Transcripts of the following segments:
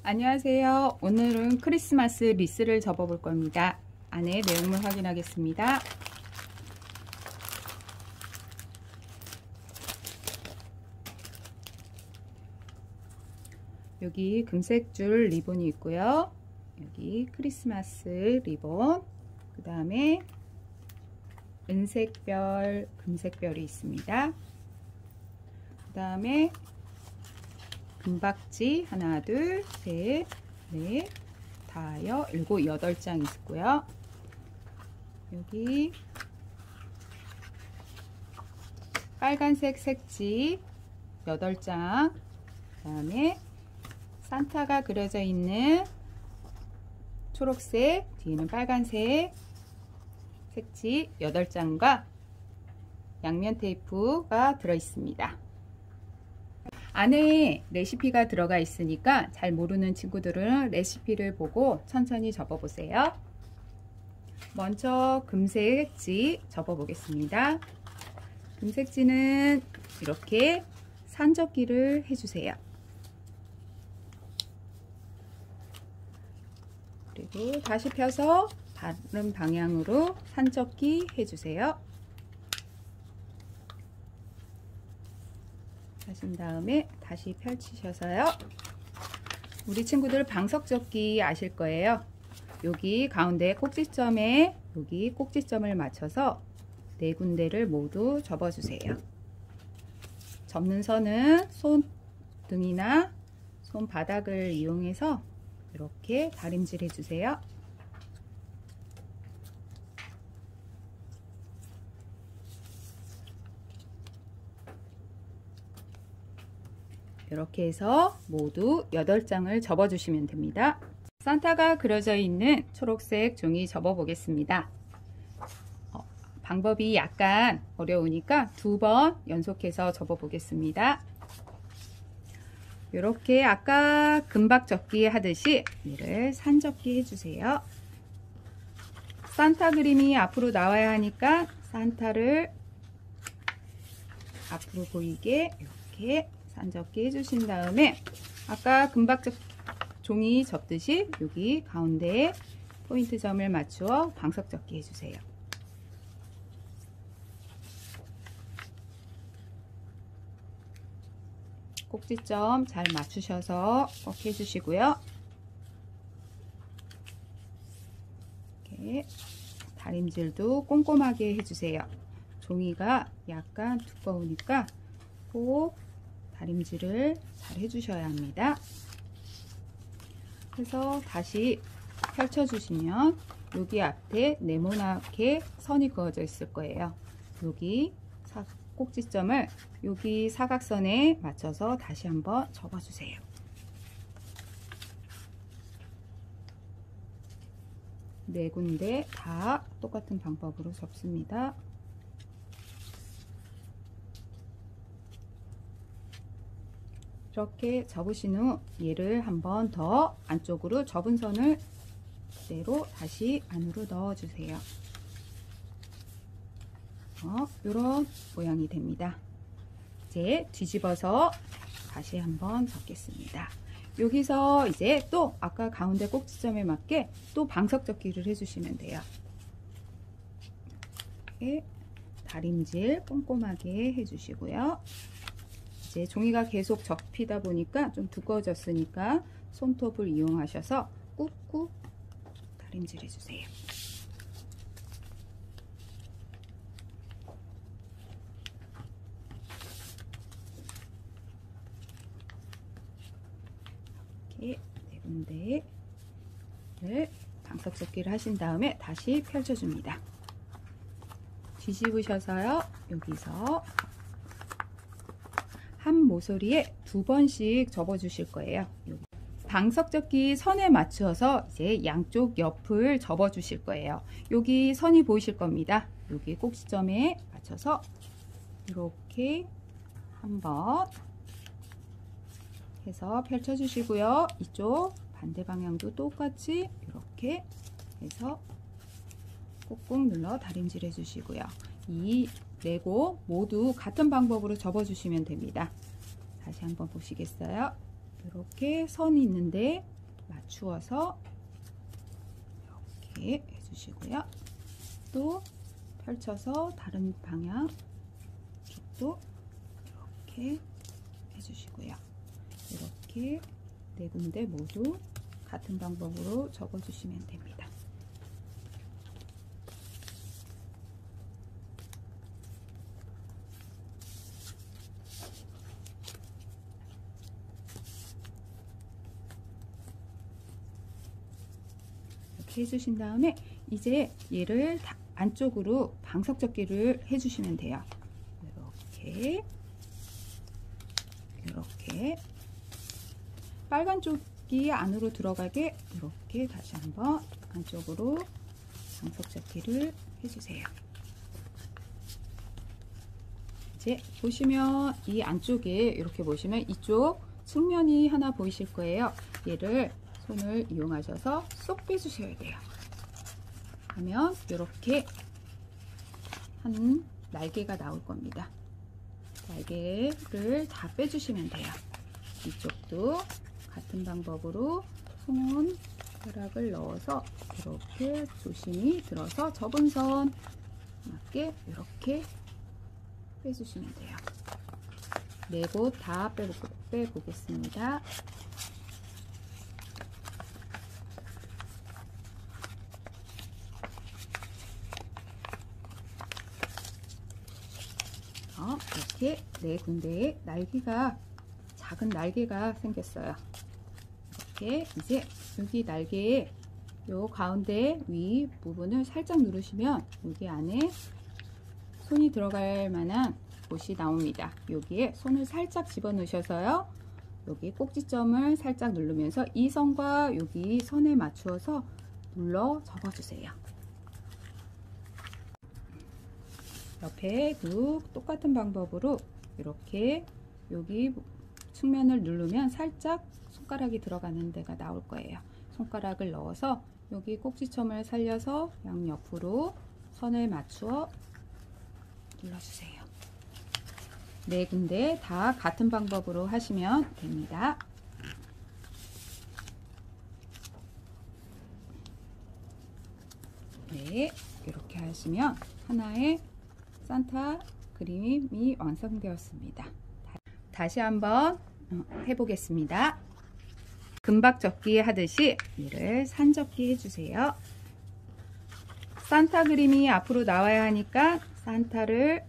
안녕하세요. 오늘은 크리스마스 리스를 접어 볼 겁니다. 안에 내용물 확인하겠습니다. 여기 금색 줄 리본이 있고요. 여기 크리스마스 리본, 그 다음에 은색별, 금색별이 있습니다. 그 다음에 금박지 하나, 둘, 셋, 넷, 다여, 일곱, 8장 있고요. 여기 빨간색 색지 8장, 그 다음에 산타가 그려져 있는 초록색, 뒤에는 빨간색 색지 8장과 양면 테이프가 들어 있습니다. 안에 레시피가 들어가 있으니까 잘 모르는 친구들은 레시피를 보고 천천히 접어 보세요. 먼저 금색지 접어 보겠습니다. 금색지는 이렇게 산접기를 해주세요. 그리고 다시 펴서 다른 방향으로 산접기 해주세요. 하신 다음에 다시 펼치셔서요. 우리 친구들 방석접기 아실 거예요. 여기 가운데 꼭지점에 여기 꼭지점을 맞춰서 4군데를 모두 접어주세요. 접는 선은 손등이나 손바닥을 이용해서 이렇게 다림질 해주세요. 이렇게 해서 모두 8장을 접어 주시면 됩니다. 산타가 그려져 있는 초록색 종이 접어 보겠습니다. 방법이 약간 어려우니까 2번 연속해서 접어 보겠습니다. 이렇게 아까 금박 접기 하듯이 얘를 산접기 해주세요. 산타 그림이 앞으로 나와야 하니까 산타를 앞으로 보이게 이렇게 산접기 해주신 다음에 아까 금박 종이 접듯이 여기 가운데에 포인트 점을 맞추어 방석 접기 해주세요. 꼭지점 잘 맞추셔서 꼭 해주시고요. 이렇게 다림질도 꼼꼼하게 해주세요. 종이가 약간 두꺼우니까 꼭 다림질을 잘 해주셔야 합니다. 그래서 다시 펼쳐주시면 여기 앞에 네모나게 선이 그어져 있을 거예요. 여기 꼭지점을 여기 사각선에 맞춰서 다시 한번 접어주세요. 네 군데 다 똑같은 방법으로 접습니다. 이렇게 접으신 후 얘를 한 번 더 안쪽으로 접은 선을 그대로 다시 안으로 넣어주세요. 이런 모양이 됩니다. 이제 뒤집어서 다시 한번 접겠습니다. 여기서 이제 또 아까 가운데 꼭지점에 맞게 또 방석 접기를 해주시면 돼요. 이렇게 다림질 꼼꼼하게 해주시고요. 이제 종이가 계속 접히다 보니까 좀 두꺼워졌으니까 손톱을 이용하셔서 꾹꾹 다림질 해주세요. 이렇게 4군데를 방석 접기를 하신 다음에 다시 펼쳐줍니다. 뒤집으셔서요. 여기서 한 모서리에 2번씩 접어 주실 거예요. 여기. 방석 접기 선에 맞추어서 이제 양쪽 옆을 접어 주실 거예요. 여기 선이 보이실 겁니다. 여기 꼭지점에 맞춰서 이렇게 한번 해서 펼쳐 주시고요. 이쪽 반대 방향도 똑같이 이렇게 해서 꾹꾹 눌러 다림질 해주시고요. 이 4곳 모두 같은 방법으로 접어주시면 됩니다. 다시 한번 보시겠어요? 이렇게 선이 있는데 맞추어서 이렇게 해주시고요. 또 펼쳐서 다른 방향 쪽도 이렇게 해주시고요. 이렇게 네 군데 모두 같은 방법으로 접어주시면 됩니다. 이렇게 해주신 다음에 이제 얘를 안쪽으로 방석접기를 해주시면 돼요. 이렇게 빨간 쪽이 안으로 들어가게 이렇게 다시 한번 안쪽으로 방석접기를 해주세요. 이제 보시면 이 안쪽에 이렇게 보시면 이쪽 측면이 하나 보이실 거예요. 얘를 손을 이용하셔서 쏙 빼주셔야 돼요. 하면 이렇게 한 날개가 나올 겁니다. 날개를 다 빼주시면 돼요. 이쪽도 같은 방법으로 손가락을 넣어서 이렇게 조심히 들어서 접은 선 맞게 이렇게 빼주시면 돼요. 네 곳 다 빼보겠습니다. 이렇게 네 군데에 날개가 작은 날개가 생겼어요. 이렇게 이제 여기 날개에 요 가운데 위 부분을 살짝 누르시면 여기 안에 손이 들어갈 만한 곳이 나옵니다. 여기에 손을 살짝 집어 넣으셔서요. 여기 꼭지점을 살짝 누르면서 이 선과 여기 선에 맞추어서 눌러 접어주세요. 옆에 똑같은 방법으로 이렇게 여기 측면을 누르면 살짝 손가락이 들어가는 데가 나올 거예요. 손가락을 넣어서 여기 꼭지점을 살려서 양옆으로 선을 맞추어 눌러주세요. 네 군데 다 같은 방법으로 하시면 됩니다. 네, 이렇게 하시면 하나의 산타 그림이 완성되었습니다. 다시 한번 해보겠습니다. 금박접기 하듯이 이를 산접기 해주세요. 산타 그림이 앞으로 나와야 하니까 산타를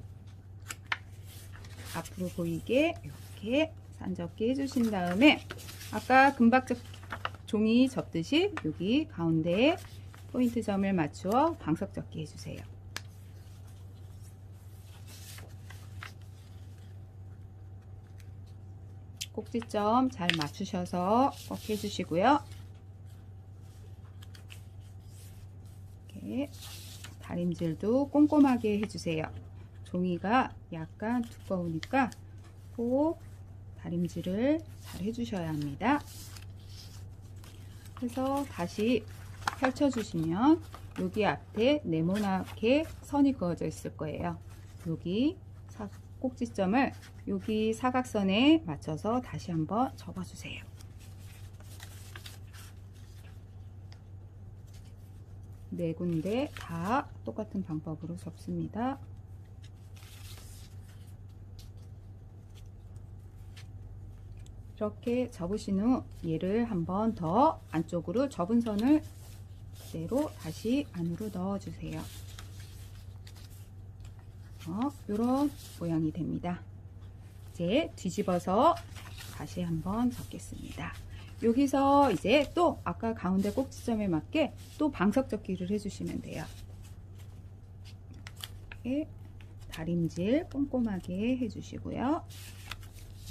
앞으로 보이게 이렇게 산접기 해주신 다음에 아까 금박접 종이 접듯이 여기 가운데에 포인트 점을 맞추어 방석접기 해주세요. 꼭지점 잘 맞추셔서 꼭 해주시고요. 이렇게 다림질도 꼼꼼하게 해주세요. 종이가 약간 두꺼우니까 꼭 다림질을 잘 해주셔야 합니다. 그래서 다시 펼쳐주시면 여기 앞에 네모나게 선이 그어져 있을 거예요. 여기 꼭지점을 여기 사각선에 맞춰서 다시 한번 접어주세요. 네 군데 다 똑같은 방법으로 접습니다. 이렇게 접으신 후 얘를 한 번 더 안쪽으로 접은 선을 그대로 다시 안으로 넣어주세요. 이런 모양이 됩니다. 이제 뒤집어서 다시 한번 접겠습니다. 여기서 이제 또 아까 가운데 꼭지점에 맞게 또 방석접기를 해주시면 돼요. 이렇게 다림질 꼼꼼하게 해주시고요.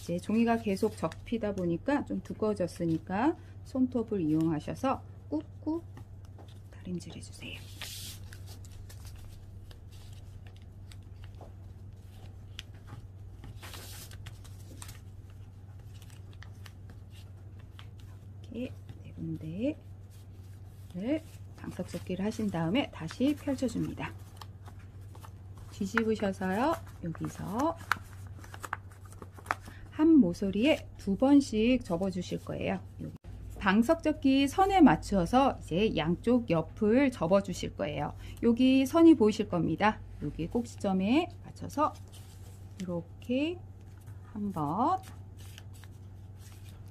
이제 종이가 계속 접히다 보니까 좀 두꺼워졌으니까 손톱을 이용하셔서 꾹꾹 다림질 해주세요. 이렇게 네 군데를 방석접기를 하신 다음에 다시 펼쳐줍니다. 뒤집으셔서요. 여기서 한 모서리에 2번씩 접어 주실 거예요. 여기. 방석접기 선에 맞추어서 이제 양쪽 옆을 접어 주실 거예요. 여기 선이 보이실 겁니다. 여기 꼭지점에 맞춰서 이렇게 한번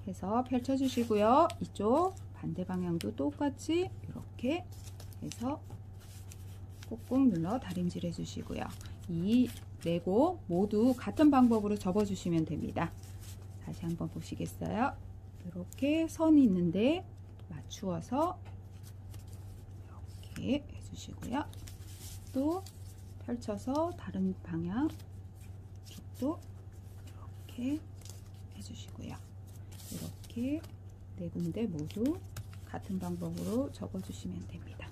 해서 펼쳐 주시고요. 이쪽 반대 방향도 똑같이 이렇게 해서 꾹꾹 눌러 다림질 해 주시고요. 이 4곳 모두 같은 방법으로 접어 주시면 됩니다. 다시 한번 보시겠어요? 이렇게 선이 있는데 맞추어서 이렇게 해주시고요. 또 펼쳐서 다른 방향 쪽도 이렇게 해주시고요. 이렇게 4군데 모두 같은 방법으로 접어주시면 됩니다.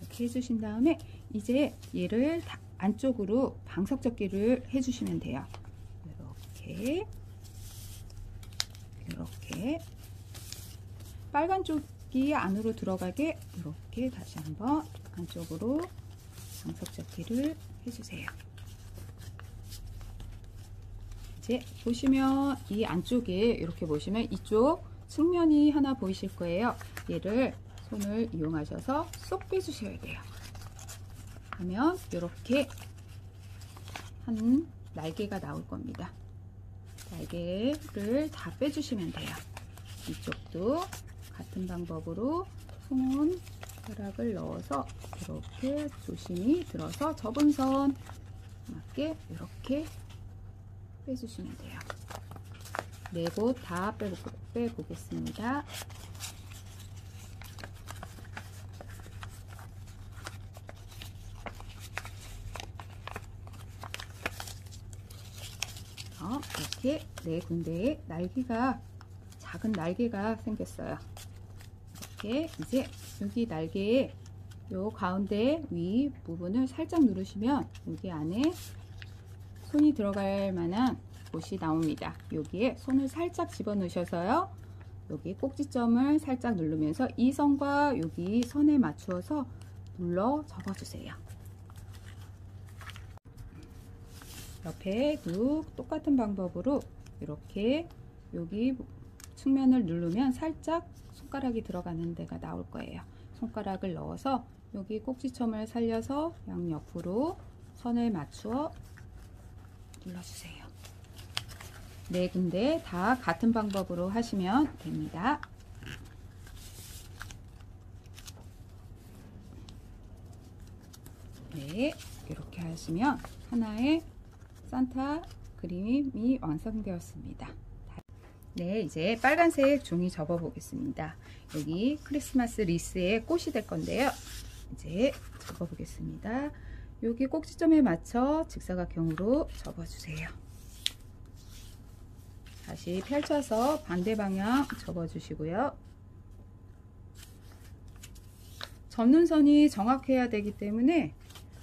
이렇게 해주신 다음에 이제 얘를 안쪽으로 방석접기를 해주시면 돼요. 이렇게 빨간 쪽이 안으로 들어가게 이렇게 다시 한번 안쪽으로 방석접기를 해주세요. 이제 보시면 이 안쪽에 이렇게 보시면 이쪽 측면이 하나 보이실 거예요. 얘를 손을 이용하셔서 쏙 빼주셔야 돼요. 그러면 이렇게 한 날개가 나올 겁니다. 날개를 다 빼주시면 돼요. 이쪽도 같은 방법으로 손가락을 넣어서 이렇게 조심히 들어서 접은 선 맞게 이렇게 빼주시면 돼요. 4곳 다 빼보겠습니다. 이렇게 4군데에 날개가 작은 날개가 생겼어요. 이렇게 이제 여기 날개에 요 가운데 위 부분을 살짝 누르시면 여기 안에 손이 들어갈 만한 곳이 나옵니다. 여기에 손을 살짝 집어 넣으셔서요. 여기 꼭지점을 살짝 누르면서 이 선과 여기 선에 맞추어서 눌러 접어주세요. 옆에 똑같은 방법으로 이렇게 여기 측면을 누르면 살짝 손가락이 들어가는 데가 나올 거예요. 손가락을 넣어서 여기 꼭지점을 살려서 양옆으로 선을 맞추어 눌러주세요. 4군데 다 같은 방법으로 하시면 됩니다. 네, 이렇게 하시면 하나의 산타 그림이 완성되었습니다. 네, 이제 빨간색 종이 접어 보겠습니다. 여기 크리스마스 리스의 꽃이 될 건데요. 이제 접어 보겠습니다. 여기 꼭지점에 맞춰 직사각형으로 접어 주세요. 다시 펼쳐서 반대 방향 접어 주시고요. 접는 선이 정확해야 되기 때문에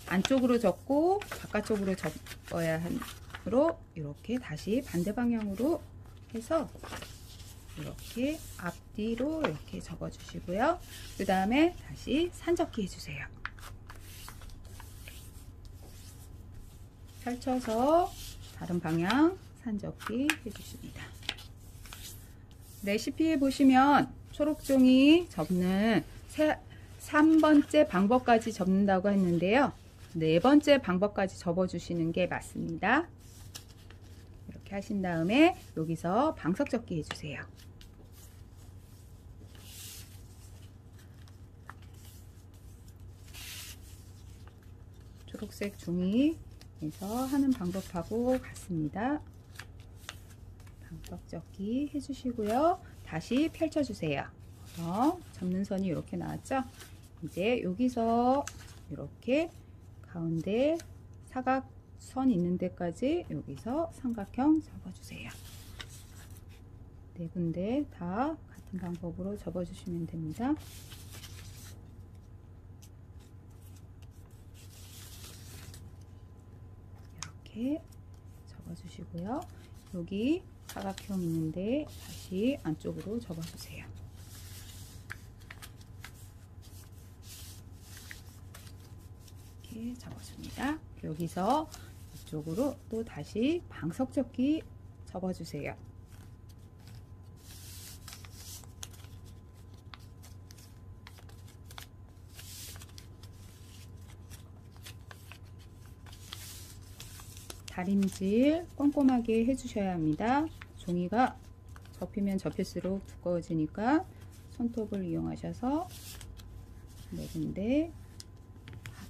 안쪽으로 접고 바깥쪽으로 접어야 하므로 이렇게 다시 반대 방향으로 해서 이렇게 앞뒤로 이렇게 접어 주시고요. 그 다음에 다시 산접기 해주세요. 펼쳐서 다른 방향 산접기 해주십니다. 레시피에 보시면 초록종이 접는 3번째 방법까지 접는다고 했는데요. 4번째 방법까지 접어주시는 게 맞습니다. 이렇게 하신 다음에 여기서 방석접기 해주세요. 초록색 종이에서 하는 방법하고 같습니다. 방석접기 해주시고요. 다시 펼쳐주세요. 접는 선이 이렇게 나왔죠? 이제 여기서 이렇게 가운데 사각선 있는 데까지 여기서 삼각형 접어주세요. 4군데 다 같은 방법으로 접어주시면 됩니다. 이렇게 접어주시고요. 여기 사각형 있는데 다시 안쪽으로 접어주세요. 이렇게 접어줍니다. 여기서 이쪽으로 또 다시 방석접기 접어주세요. 다림질 꼼꼼하게 해주셔야 합니다. 종이가 접히면 접힐수록 두꺼워지니까 손톱을 이용하셔서 네 군데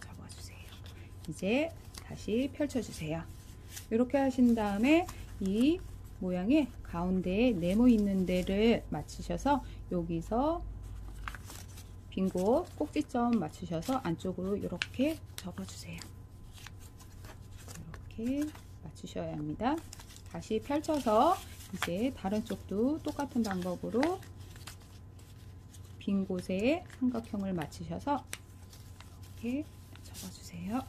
접어주세요. 이제 다시 펼쳐주세요. 이렇게 하신 다음에 이 모양의 가운데에 네모 있는 데를 맞추셔서 여기서 빈 곳 꼭지점 맞추셔서 안쪽으로 이렇게 접어주세요. 이렇게 맞추셔야 합니다. 다시 펼쳐서 이제 다른 쪽도 똑같은 방법으로 빈 곳에 삼각형을 맞추셔서 이렇게 접어주세요.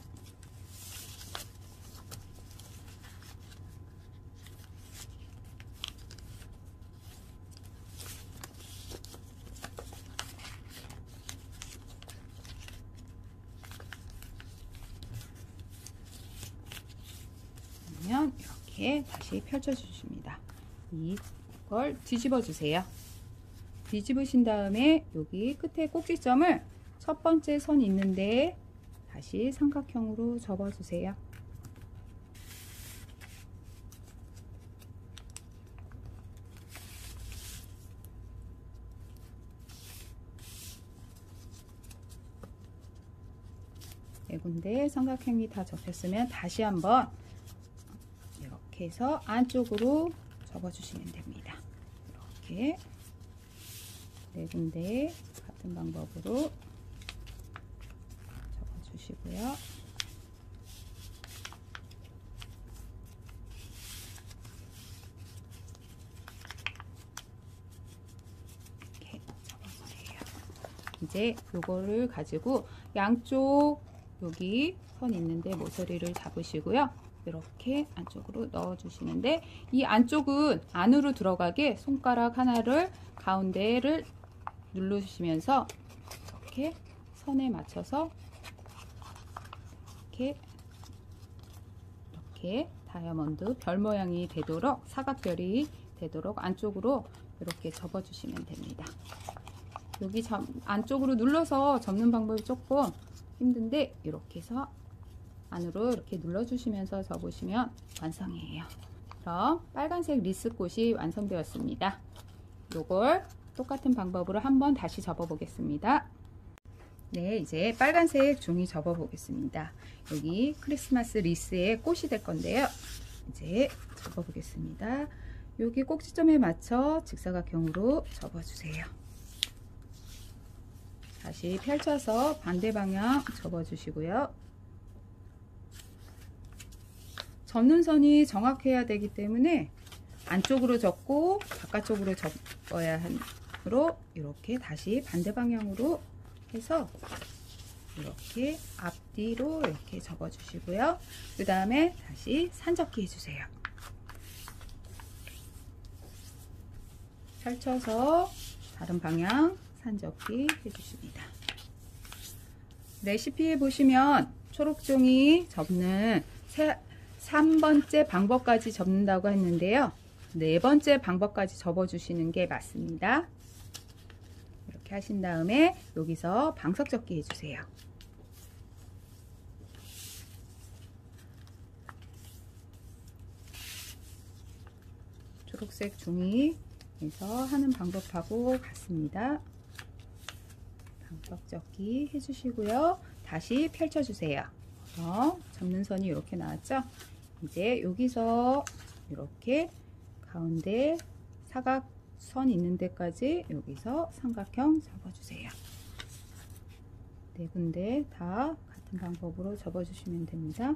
그러면 이렇게 다시 펼쳐 주십니다. 이걸 뒤집어 주세요. 뒤집으신 다음에 여기 끝에 꼭지점을 첫 번째 선 있는데 다시 삼각형으로 접어 주세요. 네 군데 삼각형이 다 접혔으면 다시 한번 이렇게 해서 안쪽으로 접어주시면 됩니다. 이렇게 네 군데 같은 방법으로 접어주시고요. 이렇게 접어주세요. 이제 요거를 가지고 양쪽 여기 선 있는데 모서리를 잡으시고요. 이렇게 안쪽으로 넣어 주시는데 이 안쪽은 안으로 들어가게 손가락 하나를 가운데를 누르시면서 이렇게 선에 맞춰서 이렇게 다이아몬드 별 모양이 되도록 사각별이 되도록 안쪽으로 이렇게 접어 주시면 됩니다. 여기 안쪽으로 눌러서 접는 방법이 조금 힘든데 이렇게 해서 안으로 이렇게 눌러주시면서 접으시면 완성이에요. 그럼 빨간색 리스꽃이 완성되었습니다. 요걸 똑같은 방법으로 한번 다시 접어 보겠습니다. 네, 이제 빨간색 종이 접어 보겠습니다. 여기 크리스마스 리스의 꽃이 될 건데요. 이제 접어 보겠습니다. 여기 꼭지점에 맞춰 직사각형으로 접어 주세요. 다시 펼쳐서 반대 방향 접어 주시고요. 접는 선이 정확해야 되기 때문에 안쪽으로 접고 바깥쪽으로 접어야 하므로 이렇게 다시 반대 방향으로 해서 이렇게 앞뒤로 이렇게 접어 주시고요. 그 다음에 다시 산접기 해주세요. 펼쳐서 다른 방향 산접기 해주십니다. 레시피에 보시면 초록종이 접는 3번째 방법까지 접는다고 했는데요. 4번째 방법까지 접어주시는 게 맞습니다. 이렇게 하신 다음에 여기서 방석접기 해주세요. 초록색 종이에서 하는 방법하고 같습니다. 방석접기 해주시고요. 다시 펼쳐주세요. 접는 선이 이렇게 나왔죠? 이제 여기서 이렇게 가운데 사각선 있는 데까지 여기서 삼각형 접어주세요. 네 군데 다 같은 방법으로 접어주시면 됩니다.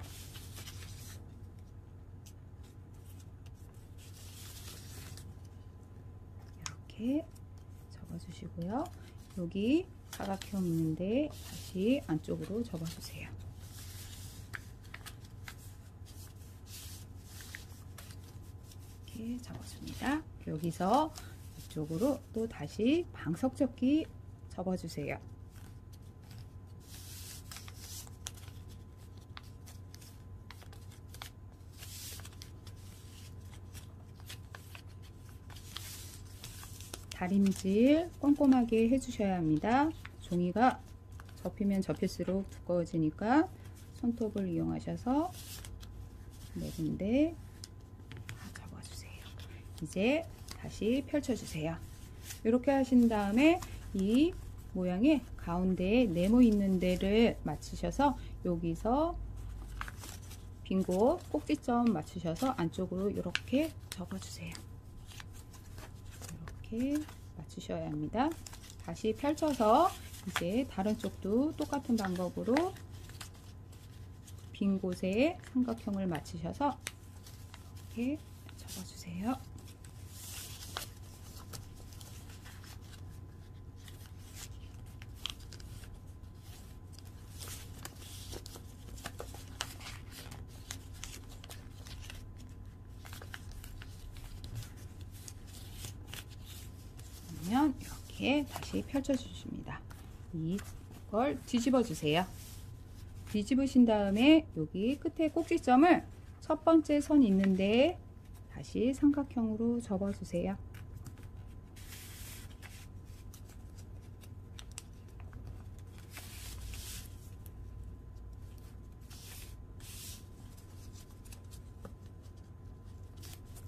이렇게 접어주시고요. 여기 사각형 있는데 다시 안쪽으로 접어주세요. 이렇게 이렇게 접어줍니다. 여기서 이쪽으로 또 다시 방석접기 접어주세요. 다림질 꼼꼼하게 해주셔야 합니다. 종이가 접히면 접힐수록 두꺼워지니까 손톱을 이용하셔서 네 군데 접어주세요. 이제 다시 펼쳐주세요. 이렇게 하신 다음에 이 모양의 가운데에 네모 있는 데를 맞추셔서 여기서 빈 곳 꼭지점 맞추셔서 안쪽으로 이렇게 접어주세요. 이렇게 맞추셔야 합니다. 다시 펼쳐서 이제 다른 쪽도 똑같은 방법으로 빈 곳에 삼각형을 맞추셔서 이렇게 접어주세요. 그러면 이렇게 다시 펼쳐 주십니다. 이걸 뒤집어 주세요. 뒤집으신 다음에 여기 끝에 꼭지점을 첫 번째 선 있는데 다시 삼각형으로 접어 주세요.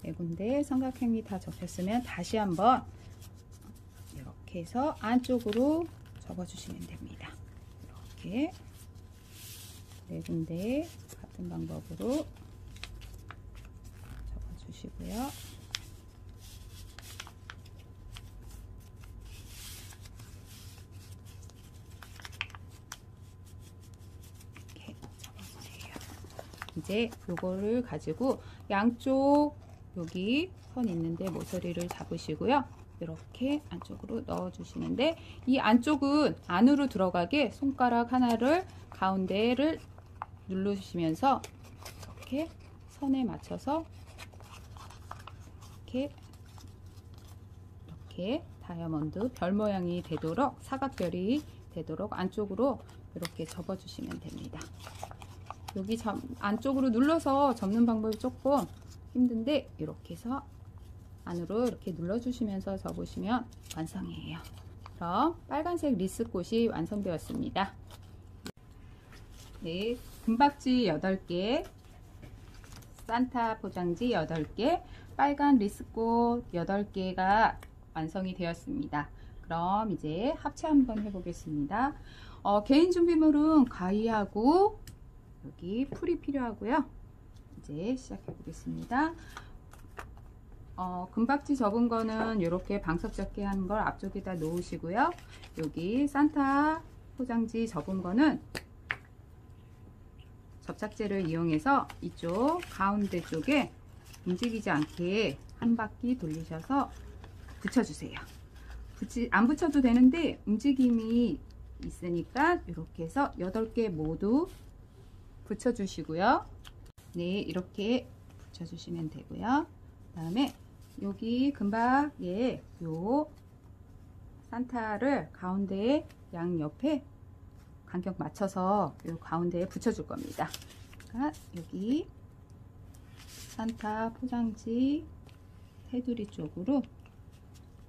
네 군데 삼각형이 다 접혔으면 다시 한번 이렇게 해서 안쪽으로 접어 주시면 됩니다. 이렇게 네 군데 같은 방법으로 접어 주시고요. 이렇게 접어 주세요. 이제 요거를 가지고 양쪽 여기 선 있는데 모서리를 잡으시고요. 이렇게 안쪽으로 넣어 주시는데 이 안쪽은 안으로 들어가게 손가락 하나를 가운데를 누르시면서 이렇게 선에 맞춰서 이렇게 다이아몬드 별 모양이 되도록 사각별이 되도록 안쪽으로 이렇게 접어 주시면 됩니다. 여기 안쪽으로 눌러서 접는 방법이 조금 힘든데 이렇게 해서 안으로 이렇게 눌러주시면서 접으시면 완성이에요. 그럼 빨간색 리스꽃이 완성되었습니다. 네, 금박지 8개, 산타 포장지 8개, 빨간 리스꽃 8개가 완성이 되었습니다. 그럼 이제 합체 한번 해보겠습니다. 개인 준비물은 가위하고 여기 풀이 필요하고요. 이제 시작해 보겠습니다. 금박지 접은 거는 이렇게 방석접기 하는 걸 앞쪽에다 놓으시고요. 여기 산타 포장지 접은 거는 접착제를 이용해서 이쪽 가운데 쪽에 움직이지 않게 한 바퀴 돌리셔서 붙여주세요. 안 붙여도 되는데 움직임이 있으니까 이렇게 해서 8개 모두 붙여주시고요. 네, 이렇게 붙여주시면 되고요. 그 다음에 여기 금박에 요 산타를 가운데에 양옆에 간격 맞춰서 요 가운데에 붙여줄 겁니다. 그러니까 여기 산타 포장지 테두리 쪽으로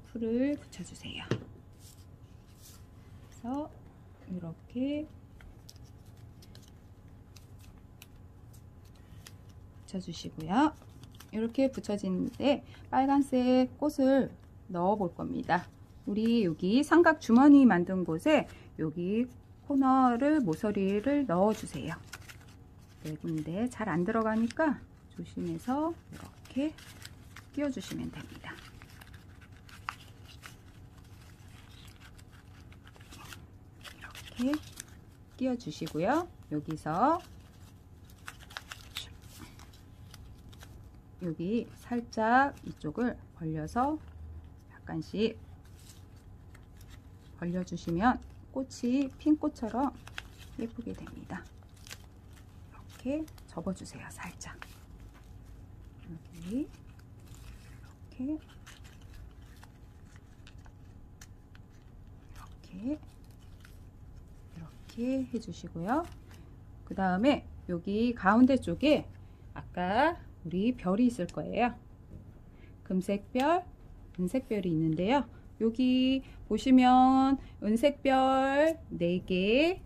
풀을 붙여주세요. 그래서 이렇게 붙여주시고요. 이렇게 붙여진데 빨간색 꽃을 넣어 볼 겁니다. 우리 여기 삼각 주머니 만든 곳에 여기 코너를 모서리를 넣어 주세요. 네 군데 잘 안 들어가니까 조심해서 이렇게 끼워 주시면 됩니다. 이렇게 끼워 주시고요. 여기서 여기 살짝 이쪽을 벌려서 약간씩 벌려주시면 꽃이 핀 꽃처럼 예쁘게 됩니다. 이렇게 접어주세요. 살짝 여기 이렇게 해주시고요. 그 다음에 여기 가운데 쪽에 아까 우리 별이 있을 거예요. 금색별, 은색별이 있는데요. 여기 보시면 은색별 4개,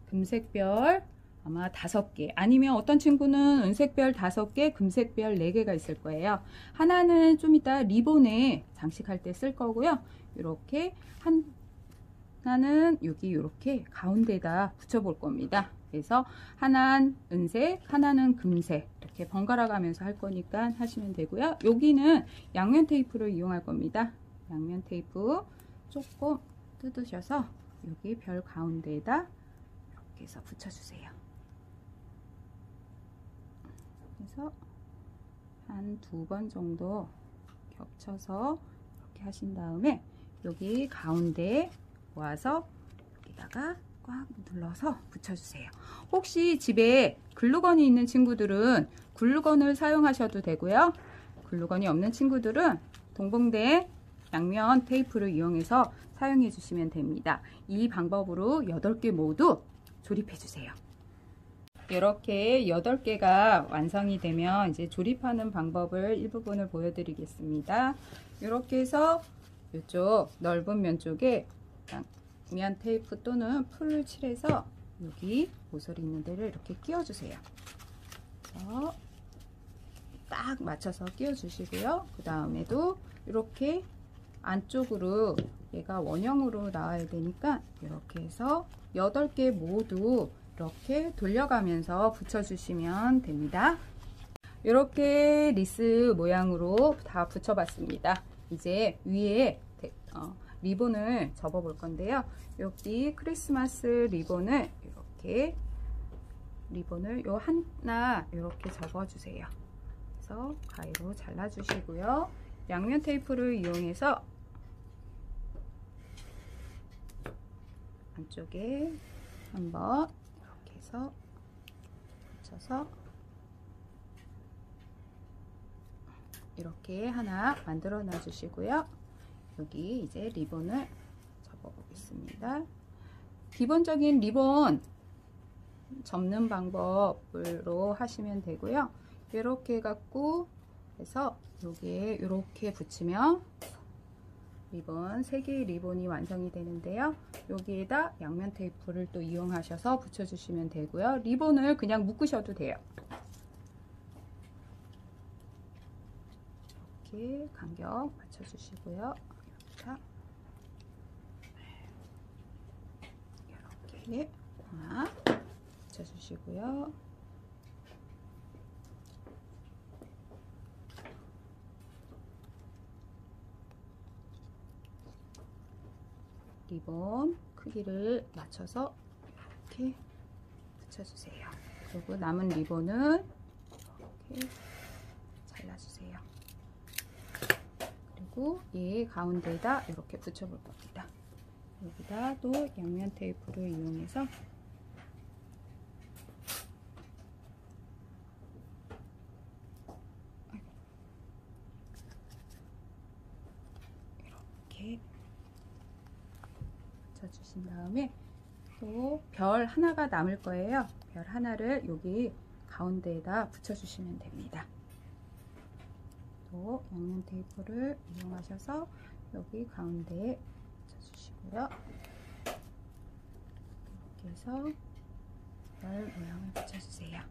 금색별 아마 5개, 아니면 어떤 친구는 은색별 5개, 금색별 4개가 있을 거예요. 하나는 좀 이따 리본에 장식할 때 쓸 거고요. 이렇게 하나는 여기 이렇게 가운데에다 붙여 볼 겁니다. 그래서 하나는 은색, 하나는 금색 이렇게 번갈아 가면서 할 거니까 하시면 되고요. 여기는 양면 테이프를 이용할 겁니다. 양면 테이프 조금 뜯으셔서 여기 별 가운데에다 이렇게 해서 붙여주세요. 그래서 한 2번 정도 겹쳐서 이렇게 하신 다음에 여기 가운데 모아서 여기다가 꽉 눌러서 붙여주세요. 혹시 집에 글루건이 있는 친구들은 글루건을 사용하셔도 되고요. 글루건이 없는 친구들은 동봉된 양면 테이프를 이용해서 사용해 주시면 됩니다. 이 방법으로 8개 모두 조립해 주세요. 이렇게 8개가 완성이 되면 이제 조립하는 방법을 일부분을 보여드리겠습니다. 이렇게 해서 이쪽 넓은 면 쪽에 면 테이프 또는 풀을 칠해서 여기 모서리 있는 데를 이렇게 끼워 주세요. 그래서 딱 맞춰서 끼워 주시고요. 그 다음에도 이렇게 안쪽으로 얘가 원형으로 나와야 되니까 이렇게 해서 8개 모두 이렇게 돌려가면서 붙여주시면 됩니다. 이렇게 리스 모양으로 다 붙여봤습니다. 이제 위에 리본을 접어 볼 건데요. 여기 크리스마스 리본을 이렇게 요 하나 이렇게 접어 주세요. 그래서 가위로 잘라 주시고요. 양면 테이프를 이용해서 안쪽에 한번 이렇게 해서 붙여서 이렇게 하나 만들어 놔 주시고요. 여기 이제 리본을 접어 보겠습니다. 기본적인 리본 접는 방법으로 하시면 되고요. 이렇게 갖고 해서 여기에 이렇게 붙이면 리본 3개의 리본이 완성이 되는데요. 여기에다 양면 테이프를 또 이용하셔서 붙여주시면 되고요. 리본을 그냥 묶으셔도 돼요. 이렇게 간격 맞춰주시고요. 이렇게 하나 붙여주시고요. 리본 크기를 맞춰서 이렇게 붙여주세요. 그리고 남은 리본은 이렇게 잘라주세요. 그리고 이 가운데에다 이렇게 붙여볼 겁니다. 여기다 또 양면 테이프를 이용해서 이렇게 붙여주신 다음에 또 별 하나가 남을 거예요. 별 하나를 여기 가운데에다 붙여주시면 됩니다. 또 양면 테이프를 이용하셔서 여기 가운데에 붙여주시고요. 이렇게 해서 별 모양을 붙여주세요.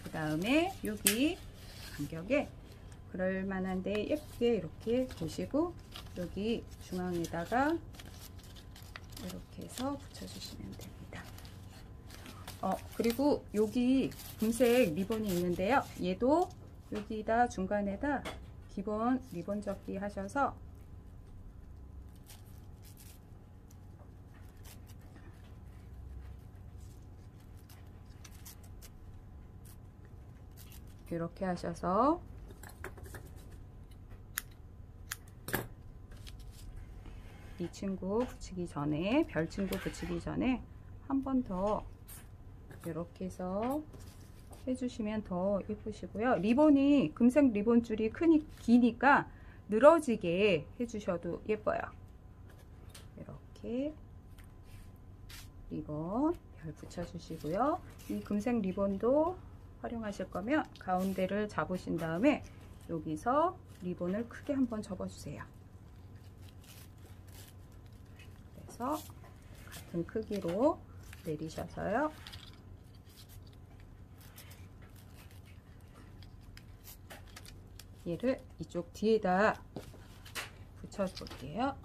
그 다음에 여기 간격에 그럴만한데 예쁘게 이렇게 보시고 여기 중앙에다가 이렇게 해서 붙여주시면 됩니다. 그리고 여기 금색 리본이 있는데요. 얘도 여기다 중간에다 기본 리본 접기 하셔서 이렇게 하셔서 이 친구 붙이기 전에 별 친구 붙이기 전에 한 번 더 이렇게 해서 해주시면 더 예쁘시고요. 리본이 금색 리본 줄이 기니까 늘어지게 해주셔도 예뻐요. 이렇게 리본 별 붙여주시고요. 이 금색 리본도 활용하실 거면 가운데를 잡으신 다음에 여기서 리본을 크게 한번 접어주세요. 그래서 같은 크기로 내리셔서요. 얘를 이쪽 뒤에다 붙여볼게요.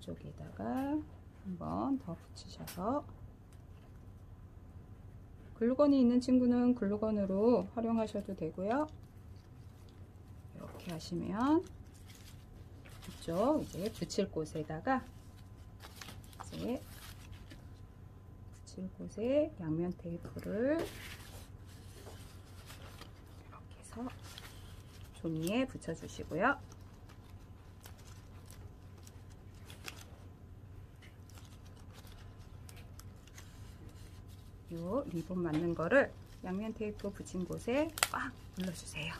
뒤쪽에다가 한번 더 붙이셔서 글루건이 있는 친구는 글루건으로 활용하셔도 되고요. 이렇게 하시면 이쪽 이제 붙일 곳에다가 이제 붙일 곳에 양면 테이프를 이렇게 해서 종이에 붙여 주시고요. 요 리본 맞는 거를 양면 테이프 붙인 곳에 꽉 눌러주세요.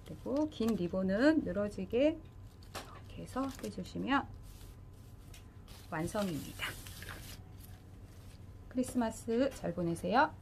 그리고 긴 리본은 늘어지게 이렇게 해서 해주시면 완성입니다. 크리스마스 잘 보내세요.